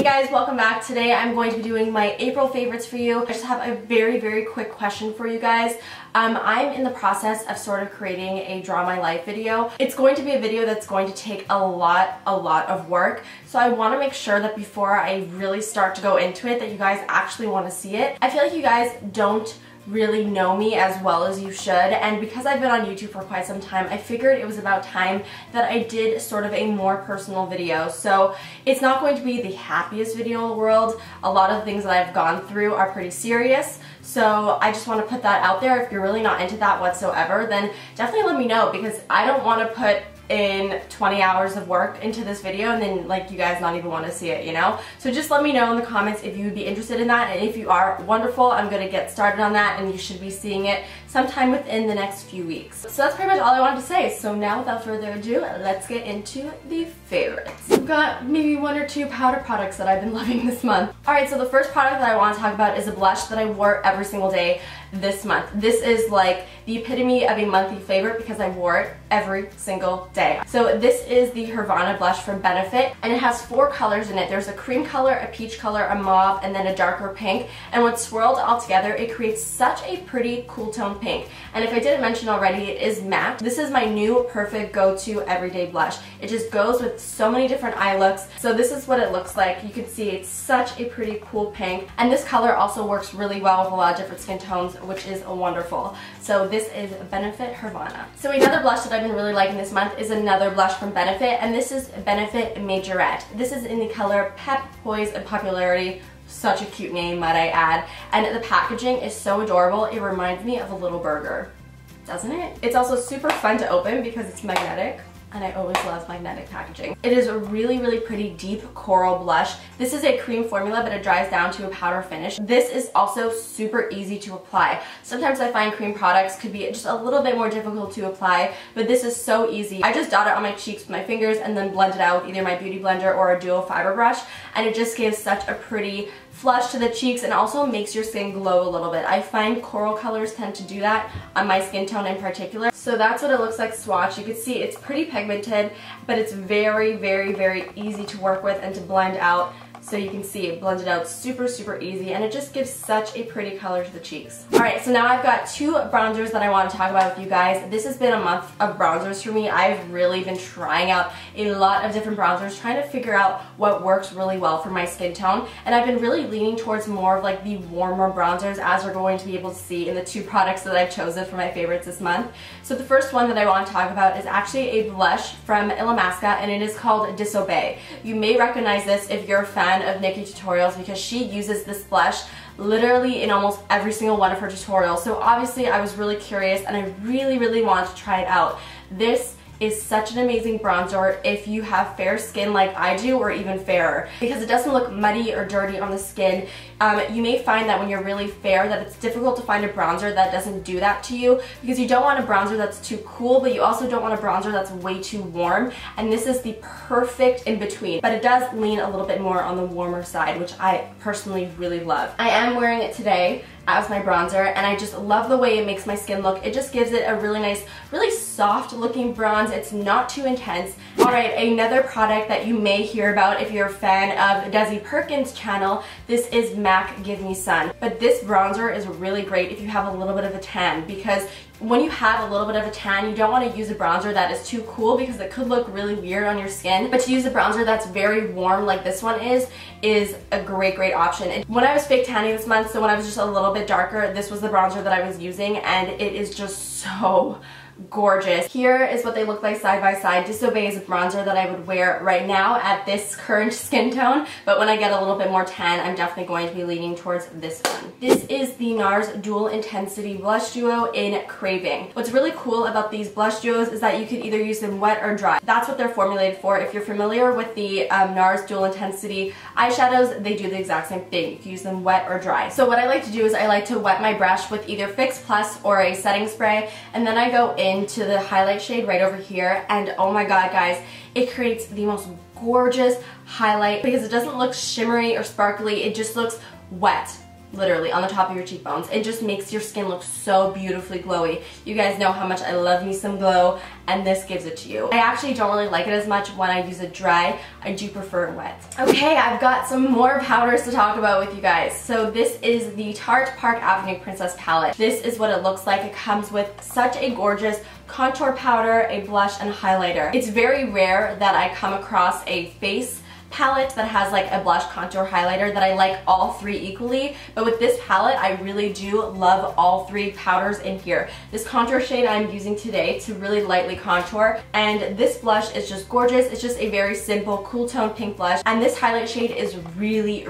guys, welcome back. Today I'm going to be doing my April favorites for you. I just have a very quick question for you guys. I'm in the process of sort of creating a Draw My Life video. It's going to be a video that's going to take a lot of work. So I want to make sure that before I really start to go into it that you guys actually want to see it. I feel like you guys don't really know me as well as you should, and because I've been on YouTube for quite some time, I figured it was about time that I did sort of a more personal video. So it's not going to be the happiest video in the world. A lot of the things that I've gone through are pretty serious, so I just want to put that out there. If you're really not into that whatsoever, then definitely let me know, because I don't want to put in 20 hours of work into this video and then like you guys not even want to see it, you know? So just let me know in the comments if you would be interested in that, and if you are, wonderful. I'm gonna get started on that and you should be seeing it sometime within the next few weeks. So that's pretty much all I wanted to say. So now without further ado, let's get into the favorites. I've got maybe one or two powder products that I've been loving this month. Alright, so the first product that I want to talk about is a blush that I wore every single day this month. This is like the epitome of a monthly favorite because I wore it every single day. So this is the Havana blush from Benefit, and it has 4 colors in it. There's a cream color, a peach color, a mauve, and then a darker pink. And when swirled all together, it creates such a pretty cool tone pink. And if I didn't mention already, it is matte. This is my new perfect go-to everyday blush. It just goes with so many different eye looks. So this is what it looks like. You can see it's such a pretty cool pink. And this color also works really well with a lot of different skin tones, which is wonderful. So this is Benefit Havana. So another blush that I've been really liking this month is another blush from Benefit, and this is Benefit Majorette. This is in the color Pep, Poise, and Popularity. Such a cute name, might I add. And the packaging is so adorable. It reminds me of a little burger, doesn't it? It's also super fun to open because it's magnetic, and I always love magnetic packaging. It is a really pretty deep coral blush. This is a cream formula, but it dries down to a powder finish. This is also super easy to apply. Sometimes I find cream products could be just a little bit more difficult to apply, but this is so easy. I just dot it on my cheeks with my fingers and then blend it out with either my beauty blender or a dual fiber brush, and it just gives such a pretty flush to the cheeks and also makes your skin glow a little bit. I find coral colors tend to do that on my skin tone in particular. So that's what it looks like swatch. You can see it's pretty pigmented, but it's very easy to work with and to blend out. So you can see it blended out super easy, and it just gives such a pretty color to the cheeks. Alright, so now I've got 2 bronzers that I want to talk about with you guys. This has been a month of bronzers for me. I've really been trying out a lot of different bronzers, trying to figure out what works really well for my skin tone, and I've been really leaning towards more of like the warmer bronzers, as we're going to be able to see in the 2 products that I've chosen for my favorites this month. So the first one that I want to talk about is actually a blush from Illamasqua, and it is called Disobey. You may recognize this if you're a fan of Nikki tutorials, because she uses this blush literally in almost every single one of her tutorials. So obviously I was really curious and I really wanted to try it out. This is such an amazing bronzer if you have fair skin like I do, or even fairer, because it doesn't look muddy or dirty on the skin. You may find that when you're really fair that it's difficult to find a bronzer that doesn't do that to you, because you don't want a bronzer that's too cool, but you also don't want a bronzer that's way too warm, and this is the perfect in between. But it does lean a little bit more on the warmer side, which I personally really love. I am wearing it today as my bronzer, and I just love the way it makes my skin look. It just gives it a really nice, really soft looking bronze. It's not too intense. Alright, another product that you may hear about if you're a fan of Desi Perkins' channel, this is MAC Give Me Sun. But this bronzer is really great if you have a little bit of a tan, because when you have a little bit of a tan, you don't want to use a bronzer that is too cool, because it could look really weird on your skin. But to use a bronzer that's very warm like this one is a great option. And when I was fake tanning this month, so when I was just a little bit darker, this was the bronzer that I was using, and it is just so gorgeous. Here is what they look like side by side. Disobey is a bronzer that I would wear right now at this current skin tone, but when I get a little bit more tan, I'm definitely going to be leaning towards this one. This is the NARS Dual Intensity Blush Duo in Craving. What's really cool about these blush duos is that you can either use them wet or dry. That's what they're formulated for. If you're familiar with the NARS Dual Intensity eyeshadows, they do the exact same thing. You can use them wet or dry. So what I like to do is I like to wet my brush with either Fix Plus or a setting spray, and then I go into the highlight shade right over here, and oh my god guys, it creates the most gorgeous highlight because it doesn't look shimmery or sparkly, it just looks wet. literally on the top of your cheekbones. It just makes your skin look so beautifully glowy. You guys know how much I love me some glow, and this gives it to you. I actually don't really like it as much when I use it dry. I do prefer it wet. Okay, I've got some more powders to talk about with you guys. So this is the Tarte Park Avenue Princess palette. This is what it looks like. It comes with such a gorgeous contour powder, a blush, and a highlighter. It's very rare that I come across a face palette that has like a blush, contour, highlighter that I like all three equally, but with this palette I really do love all three powders in here. This contour shade I'm using today to really lightly contour, and this blush is just gorgeous. It's just a very simple cool tone pink blush, and this highlight shade is really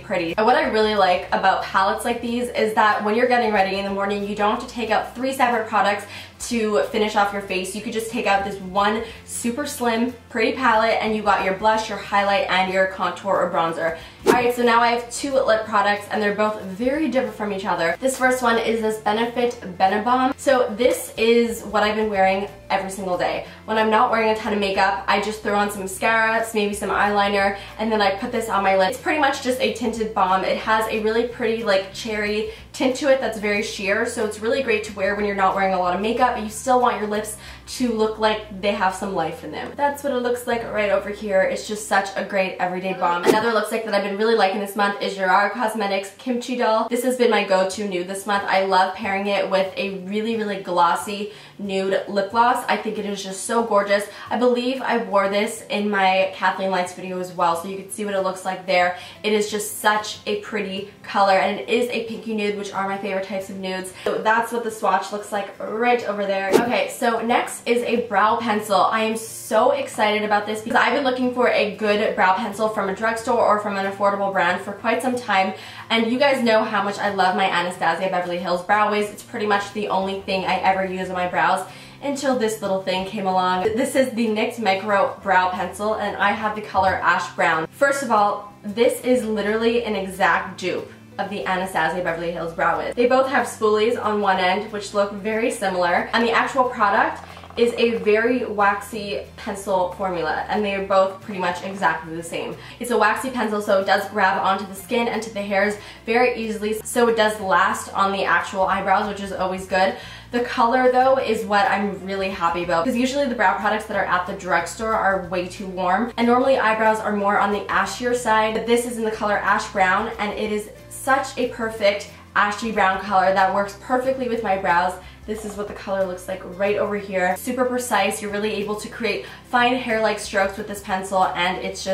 pretty. And what I really like about palettes like these is that when you're getting ready in the morning, you don't have to take out 3 separate products to finish off your face. You could just take out this one super slim pretty palette and you got your blush, your highlight, and your contour or bronzer. Alright, so now I have 2 lip products and they're both very different from each other. This first one is this Benefit Benebom. So this is what I've been wearing every single day. When I'm not wearing a ton of makeup, I just throw on some mascara, maybe some eyeliner, and then I put this on my lips. It's pretty much just a tinted balm. It has a really pretty like cherry tint to it that's very sheer, so it's really great to wear when you're not wearing a lot of makeup, but you still want your lips to look like they have some life in them. That's what it looks like right over here. It's just such a great everyday balm. Another lipstick that I've been really liking this month is Gerard Cosmetics Kimchi Doll. This has been my go-to nude this month. I love pairing it with a really glossy nude lip gloss. I think it is just so gorgeous. I believe I wore this in my Kathleen Lights video as well, so you can see what it looks like there. It is just such a pretty color, and it is a pinky nude, which are my favorite types of nudes. So that's what the swatch looks like right over there. Okay, so next is a brow pencil. I am so excited about this because I've been looking for a good brow pencil from a drugstore or from an affordable brand for quite some time, and you guys know how much I love my Anastasia Beverly Hills Brow Wiz. It's pretty much the only thing I ever use on my brows until this little thing came along. This is the NYX Micro Brow Pencil, and I have the color Ash Brown. First of all, this is literally an exact dupe of the Anastasia Beverly Hills Brow Wiz. They both have spoolies on one end, which look very similar, and the actual product is a very waxy pencil formula, and they are both pretty much exactly the same. It's a waxy pencil, so it does grab onto the skin and to the hairs very easily, so it does last on the actual eyebrows, which is always good. The color though is what I'm really happy about, because usually the brow products that are at the drugstore are way too warm, and normally eyebrows are more on the ashier side, but this is in the color Ash Brown, and it is such a perfect ashy brown color that works perfectly with my brows. This is what the color looks like right over here. Super precise. You're really able to create fine hair-like strokes with this pencil, and it's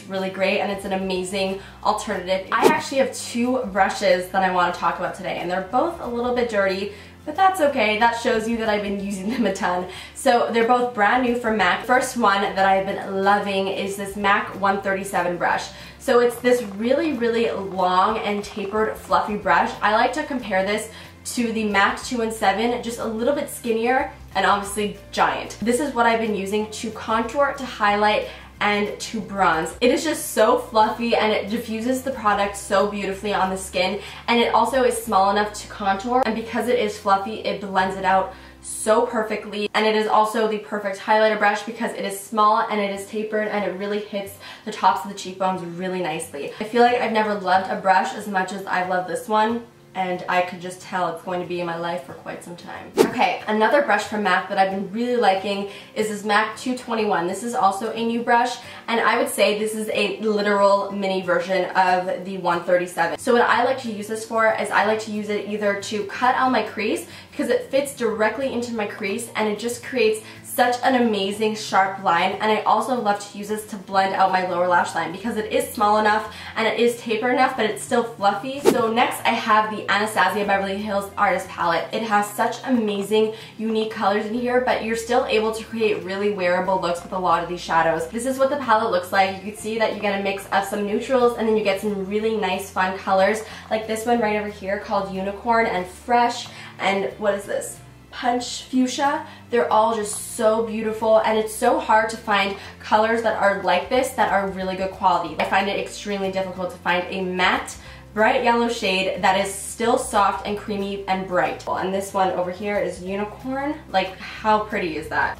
really great, and it's an amazing alternative. I actually have 2 brushes that I want to talk about today, and they're both a little bit dirty, but that's okay. That shows you that I've been using them a ton. So they're both brand new from MAC. First one that I've been loving is this MAC 137 brush. So it's this really long and tapered fluffy brush. I like to compare this to the MAC 217, just a little bit skinnier and obviously giant. This is what I've been using to contour, to highlight, and to bronze. It is just so fluffy, and it diffuses the product so beautifully on the skin, and it also is small enough to contour, and because it is fluffy, it blends it out so perfectly. And it is also the perfect highlighter brush because it is small and it is tapered, and it really hits the tops of the cheekbones really nicely. I feel like I've never loved a brush as much as I've loved this one, and I could just tell it's going to be in my life for quite some time. Okay, another brush from MAC that I've been really liking is this MAC 221. This is also a new brush, and I would say this is a literal mini version of the 137. So what I like to use this for is I like to use it either to cut out my crease, because it fits directly into my crease and it just creates such an amazing sharp line, and I also love to use this to blend out my lower lash line because it is small enough and it is tapered enough, but it's still fluffy. So next I have the Anastasia Beverly Hills Artist Palette. It has such amazing unique colors in here, but you're still able to create really wearable looks with a lot of these shadows. This is what the palette looks like. You can see that you get a mix of some neutrals, and then you get some really nice fun colors like this one right over here called Unicorn and Fresh, and what is this? Punch Fuchsia. They're all just so beautiful, and it's so hard to find colors that are like this that are really good quality. I find it extremely difficult to find a matte bright yellow shade that is still soft and creamy and bright. And this one over here is Unicorn. Like, how pretty is that?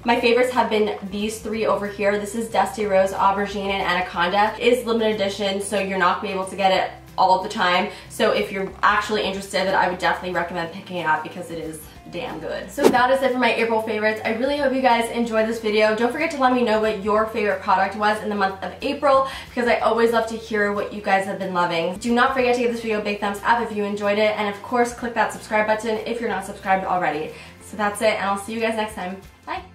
My favorites have been these 3 over here. This is Dusty Rose, Aubergine, and Anaconda. It is limited edition, so you're not going to be able to get it all of the time. So if you're actually interested, then I would definitely recommend picking it up because it is damn good. So that is it for my April favorites. I really hope you guys enjoyed this video. Don't forget to let me know what your favorite product was in the month of April because I always love to hear what you guys have been loving. Do not forget to give this video a big thumbs up if you enjoyed it, and of course click that subscribe button if you're not subscribed already. So that's it, and I'll see you guys next time. Bye!